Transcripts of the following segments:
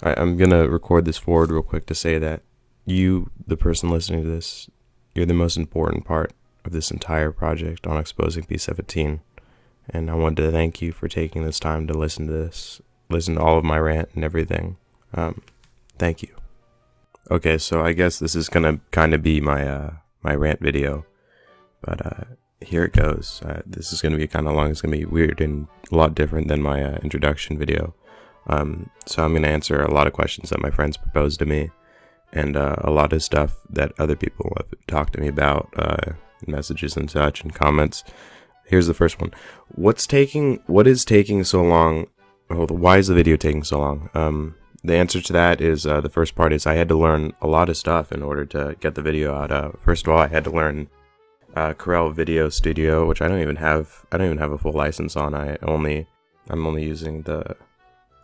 I'm gonna record this forward real quick to say that you, the person listening to this, you're the most important part of this entire project on exposing P17. And I wanted to thank you for taking this time to listen to this, listen to all of my rant and everything. Thank you. Okay, so I guess this is gonna kind of be my rant video, but here it goes. This is gonna be kind of long. It's gonna be weird and a lot different than my introduction video. So I'm gonna answer a lot of questions that my friends proposed to me, and a lot of stuff that other people have talked to me about, messages and such, and comments. Here's the first one. What is taking so long? Well, why is the video taking so long? The answer to that is, the first part is I had to learn a lot of stuff in order to get the video out. First of all, I had to learn Corel Video Studio, which I don't even have a full license on. I'm only using the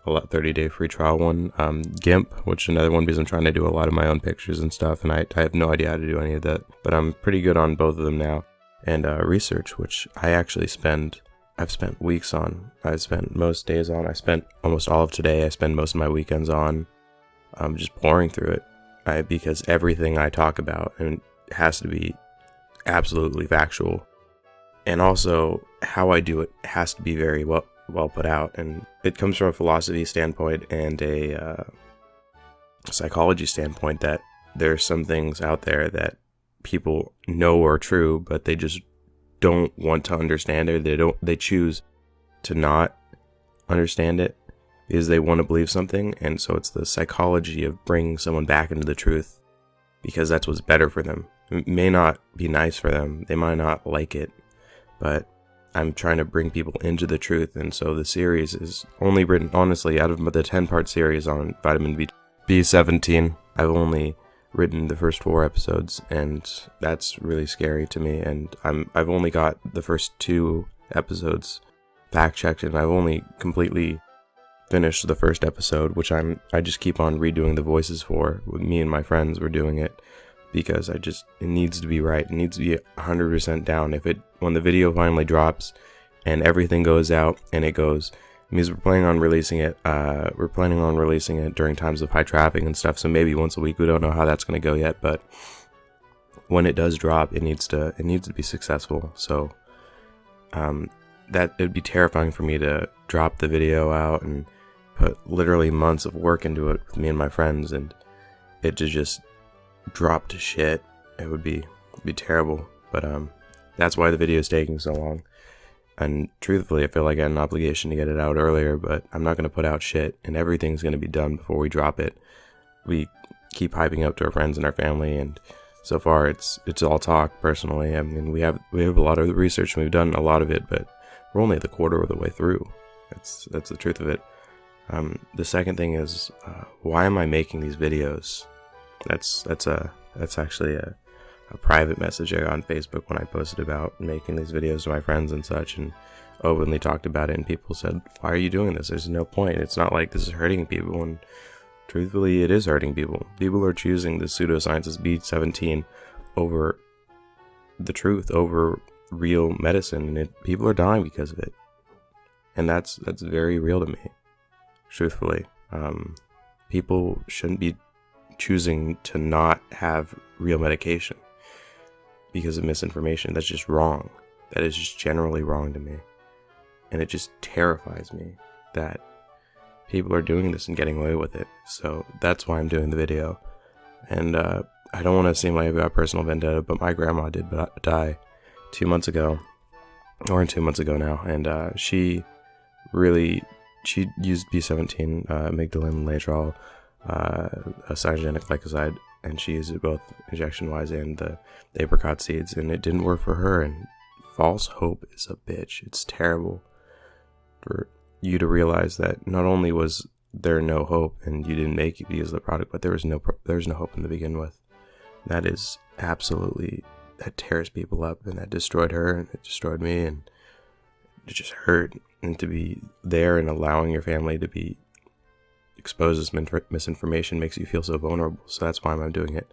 30-day free trial one. GIMP, which is another one because I'm trying to do a lot of my own pictures and stuff, and I have no idea how to do any of that, but I'm pretty good on both of them now. And research, which I've spent weeks on. I've spent most days on. I spent almost all of today. I spend most of my weekends on. Just pouring through it, because everything I talk about and has to be absolutely factual, and also how I do it has to be very well put out. And it comes from a philosophy standpoint and a psychology standpoint that there's some things out there that people know are true, but they just don't want to understand it. They choose to not understand it because they want to believe something. And so it's the psychology of bringing someone back into the truth, because that's what's better for them. It may not be nice for them, they might not like it, but I'm trying to bring people into the truth. And so the series is only written, honestly, out of the 10-part series on vitamin B17, I've only written the first 4 episodes, and that's really scary to me. And I've only got the first 2 episodes fact checked, and I've only completely finished the first episode, which I just keep on redoing the voices for. With me and my friends, we're doing it because it needs to be right. It needs to be 100% down. When the video finally drops and everything goes out and it goes, means we're planning on releasing it. We're planning on releasing it during times of high traffic and stuff. So maybe once a week. We don't know how that's going to go yet, but when it does drop, it needs to be successful. So that it'd be terrifying for me to drop the video out and put literally months of work into it with me and my friends, and it to just drop to shit. It would be terrible. But that's why the video is taking so long. And truthfully, I feel like I had an obligation to get it out earlier, but I'm not going to put out shit, and everything's going to be done before we drop it. We keep hyping up to our friends and our family, and so far it's all talk. Personally, I mean, we have a lot of the research, and we've done a lot of it, but we're only at the quarter of the way through. That's the truth of it. The second thing is, why am I making these videos? That's actually a private message I got on Facebook when I posted about making these videos to my friends and such, and openly talked about it, and people said, why are you doing this? There's no point. It's not like this is hurting people, and truthfully it is hurting people. People are choosing the pseudosciences B17 over the truth, over real medicine, and people are dying because of it, and that's very real to me. Truthfully, people shouldn't be choosing to not have real medication because of misinformation. That's just wrong. That is just generally wrong to me. And it just terrifies me that people are doing this and getting away with it. So that's why I'm doing the video. And I don't want to seem like I've got personal vendetta, but my grandma did die 2 months ago, or 2 months ago now. And she used B17, amygdalin, and laetrile, a cyanogenic glycoside, and she used it both injection-wise and the apricot seeds, and it didn't work for her. And false hope is a bitch. It's terrible for you to realize that not only was there no hope and you didn't make it because of the product, but there was no hope in the begin with. That is absolutely, that tears people up, and that destroyed her, and it destroyed me, and it just hurt. And to be there and allowing your family to be exposed to misinformation makes you feel so vulnerable. So that's why I'm doing it.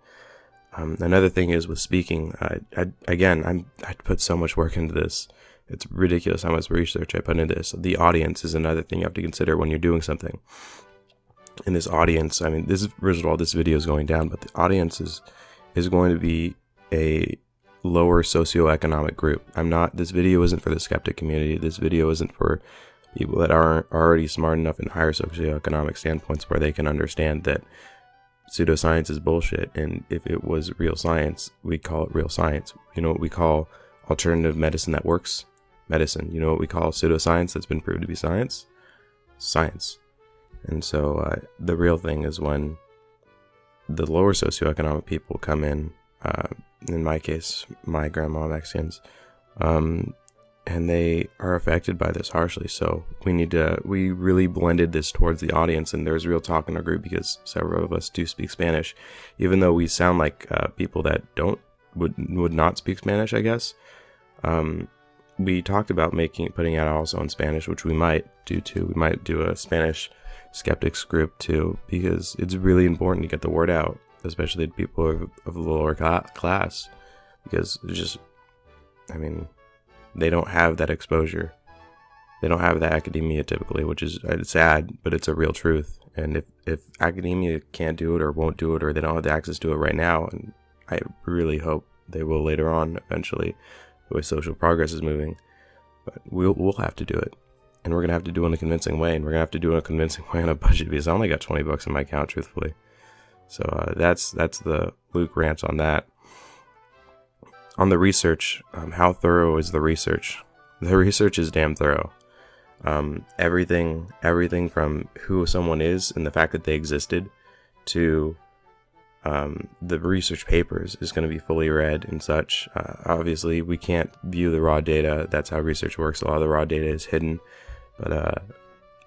Another thing is with speaking. I put so much work into this. It's ridiculous how much research I put into this. The audience is another thing you have to consider when you're doing something. in this audience, I mean, this is, first of all, this video is going down, but the audience is going to be a lower socioeconomic group. This video isn't for the skeptic community. This video isn't for people that aren't already smart enough in higher socioeconomic standpoints where they can understand that pseudoscience is bullshit, and if it was real science, we'd call it real science. You know what we call alternative medicine that works? Medicine. You know what we call pseudoscience that's been proved to be science? Science. And so the real thing is when the lower socioeconomic people come in my case, my grandma Mexicans, and they are affected by this harshly. So we really blended this towards the audience, and there's real talk in our group because several of us do speak Spanish, even though we sound like people that would not speak Spanish, I guess. We talked about putting out also in Spanish, which we might do too. We might do a Spanish skeptics group too, because it's really important to get the word out, especially to people of the lower class, because it's just, I mean, they don't have that exposure. They don't have that academia typically, which is sad, but it's a real truth. And if academia can't do it or won't do it, or they don't have the access to it right now, and I really hope they will later on eventually, the way social progress is moving, but we'll have to do it. And we're going to have to do it in a convincing way, and we're going to have to do it in a convincing way on a budget, because I only got $20 in my account, truthfully. So that's the Luke rant on that. On the research, how thorough is the research? The research is damn thorough. Everything from who someone is and the fact that they existed to the research papers is going to be fully read and such. Obviously, we can't view the raw data. That's how research works. A lot of the raw data is hidden, but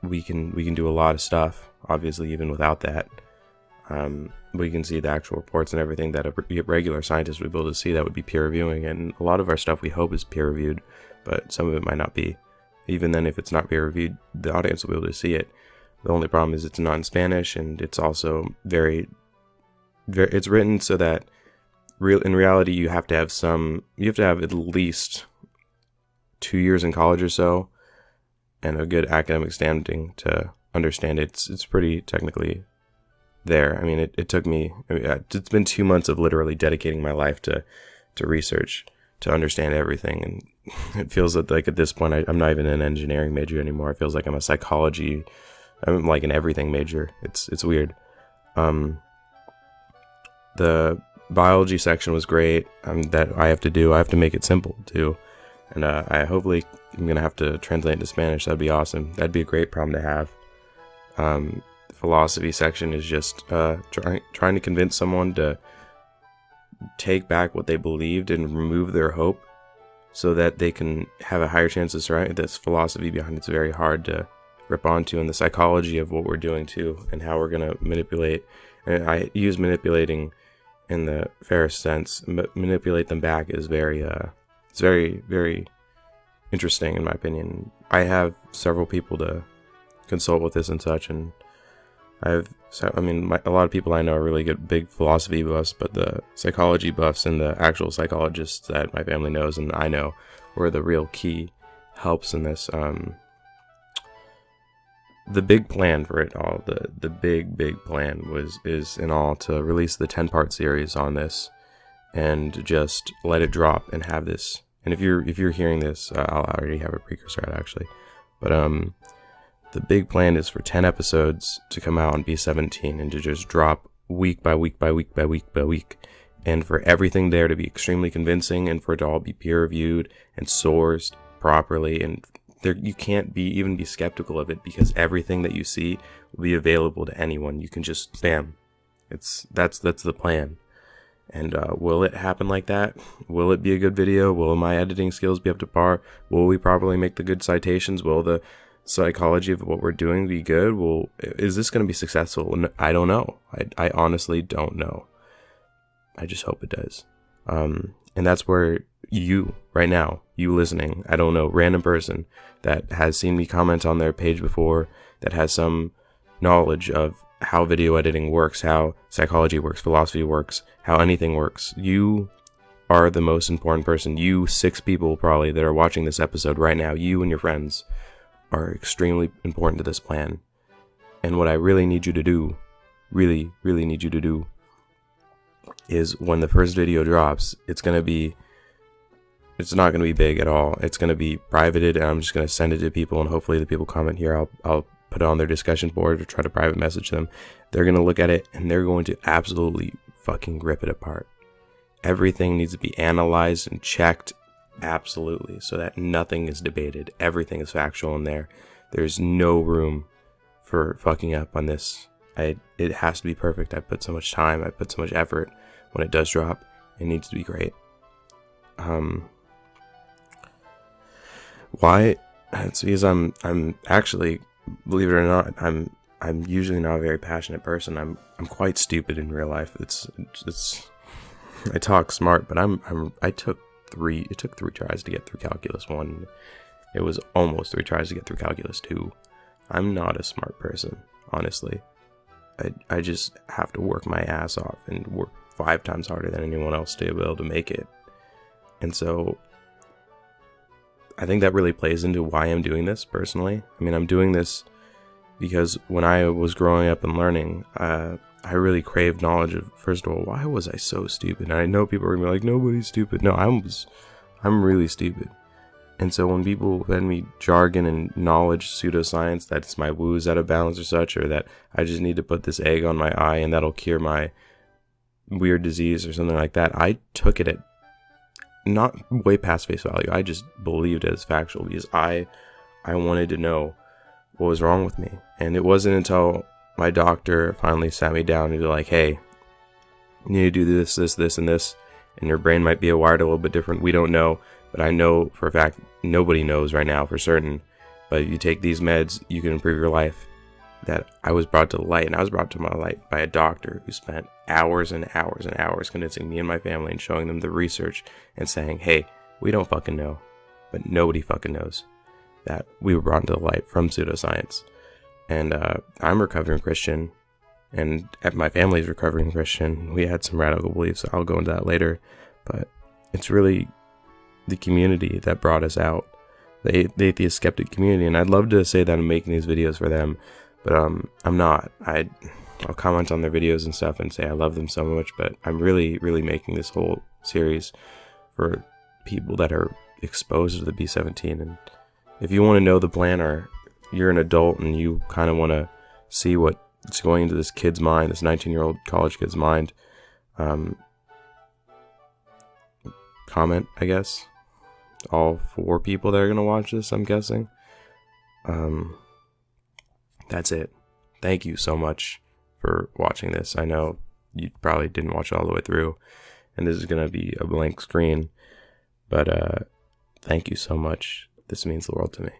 we can do a lot of stuff, obviously, even without that. We can see the actual reports and everything that a regular scientist would be able to see that would be peer reviewing, and a lot of our stuff we hope is peer reviewed, but some of it might not be. Even then, if it's not peer reviewed, the audience will be able to see it. The only problem is it's not in Spanish, and it's also it's written so that in reality you have to have at least 2 years in college or so and a good academic standing to understand it. It's pretty technically there. I mean, it took me, it's been 2 months of literally dedicating my life to research, to understand everything. And it feels like at this point, I'm not even an engineering major anymore. It feels like I'm like an everything major. It's weird. The biology section was great. That I have to make it simple too. And I hopefully I'm going to have to translate into Spanish. That'd be awesome. That'd be a great problem to have. The philosophy section is just trying to convince someone to take back what they believed and remove their hope so that they can have a higher chance of surviving. This philosophy behind it's very hard to rip onto, and the psychology of what we're doing too, and how we're going to manipulate. And I use manipulating in the fairest sense. Manipulate them back is it's very, very interesting in my opinion. I have several people to consult with this and such, and a lot of people I know are really good, big philosophy buffs, but the psychology buffs and the actual psychologists that my family knows and I know were the real key helps in this. The big plan for it all, the big plan is in all to release the 10-part series on this and just let it drop and have this. And if you're hearing this, I'll already have a precursor out actually, but the big plan is for 10 episodes to come out on B17 and to just drop week by week by week by week by week, and for everything there to be extremely convincing and for it to all be peer reviewed and sourced properly, and you can't even be skeptical of it because everything that you see will be available to anyone. You can just bam. That's the plan. And will it happen like that? Will it be a good video? Will my editing skills be up to par? Will we properly make the good citations? Will the psychology of what we're doing be good? Is this going to be successful? I don't know. I honestly don't know. I just hope it does. And that's where you, right now, you listening, I don't know, random person that has seen me comment on their page before, that has some knowledge of how video editing works, how psychology works, philosophy works, how anything works. You are the most important person. You 6 people probably that are watching this episode right now, you and your friends, are extremely important to this plan. And what I really need you to do, really need you to do, is when the first video drops, it's not going to be big at all. It's going to be privated, and I'm just going to send it to people, and hopefully the people comment here. I'll put it on their discussion board or try to private message them. They're going to look at it, and they're going to absolutely fucking rip it apart. Everything needs to be analyzed and checked, absolutely, so that nothing is debated. Everything is factual in there. There's no room for fucking up on this. It has to be perfect. I put so much time, I put so much effort. When it does drop, it needs to be great. Why? It's because I'm actually, believe it or not, I'm usually not a very passionate person. I'm quite stupid in real life. It's I talk smart, but it took 3 tries to get through calculus 1. It was almost 3 tries to get through calculus 2. I'm not a smart person, honestly. I just have to work my ass off and work 5 times harder than anyone else to be able to make it. And so I think that really plays into why I'm doing this personally. I mean, I'm doing this because when I was growing up and learning, I really craved knowledge of, first of all, why was I so stupid? And I know people are gonna be like, nobody's stupid. No, I'm really stupid. And so when people fed me jargon and knowledge, pseudoscience, that it's my woo's out of balance or such, or that I just need to put this egg on my eye and that'll cure my weird disease or something like that, I took it at not way past face value. I just believed it as factual because I wanted to know what was wrong with me. And it wasn't until my doctor finally sat me down and was like, hey, you need to do this, and this, and your brain might be wired a little bit different. We don't know, but I know for a fact, nobody knows right now for certain, but you take these meds, you can improve your life. That I was brought to light, and I was brought to my light by a doctor who spent hours and hours and hours convincing me and my family and showing them the research and saying, hey, we don't fucking know, but nobody fucking knows. That we were brought to the light from pseudoscience. And I'm a recovering Christian, and my family's recovering Christian. We had some radical beliefs, so I'll go into that later, but it's really the community that brought us out, the atheist skeptic community. And I'd love to say that I'm making these videos for them, but I'm not. I'll comment on their videos and stuff and say I love them so much, but I'm really making this whole series for people that are exposed to the B17. And if you want to know the plan, or you're an adult and you kind of want to see what's going into this kid's mind, this 19-year-old college kid's mind, comment, I guess. All 4 people that are going to watch this, I'm guessing. That's it. Thank you so much for watching this. I know you probably didn't watch it all the way through, and this is going to be a blank screen, but thank you so much. This means the world to me.